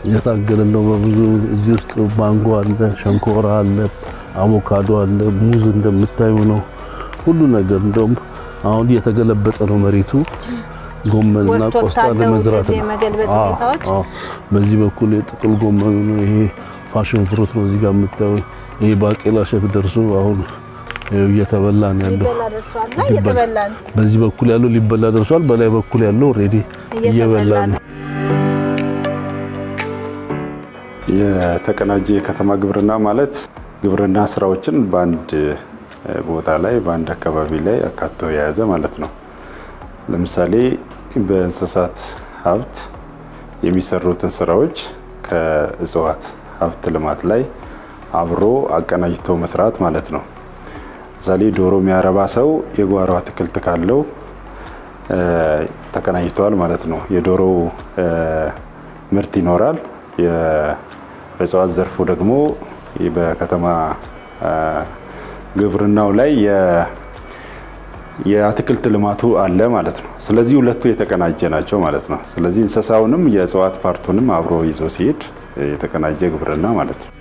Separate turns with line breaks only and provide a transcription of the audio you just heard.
የታገልን ነው በብዙ እዚህ ውስጥ ማንጎ አለ፣ ሸንኮራ አለ፣ አቮካዶ አለ፣ ሙዝ እንደምታዩ ነው ሁሉ ነገር። እንደውም አሁን እየተገለበጠ ነው መሬቱ ጎመንና ቆስጣ ለመዝራት ነው። በዚህ በኩል የጥቅል ጎመን ነው። ይሄ ፋሽን ፍሩት ነው እዚህ ጋር የምታዩ። ይሄ ባቄላ ሸክ ደርሶ አሁን እየተበላ ነው ያለው። በዚህ በኩል ያለው ሊበላ ደርሷል። በላይ በኩል ያለው ኦሬዲ እየበላ ነው።
የተቀናጀ የከተማ ግብርና ማለት ግብርና ስራዎችን በአንድ ቦታ ላይ በአንድ አካባቢ ላይ አካቶ የያዘ ማለት ነው። ለምሳሌ በእንስሳት ሀብት የሚሰሩትን ስራዎች ከእጽዋት ሀብት ልማት ላይ አብሮ አቀናጅቶ መስራት ማለት ነው። ለምሳሌ ዶሮ የሚያረባ ሰው የጓሮ አትክልት ካለው ተቀናጅቷል ማለት ነው። የዶሮ ምርት ይኖራል። በእጽዋት ዘርፉ ደግሞ በከተማ ግብርናው ላይ የአትክልት ልማቱ አለ ማለት ነው። ስለዚህ ሁለቱ የተቀናጀ ናቸው ማለት ነው። ስለዚህ እንስሳውንም የእጽዋት ፓርቱንም አብሮ ይዞ ሲሄድ የተቀናጀ ግብርና ማለት ነው።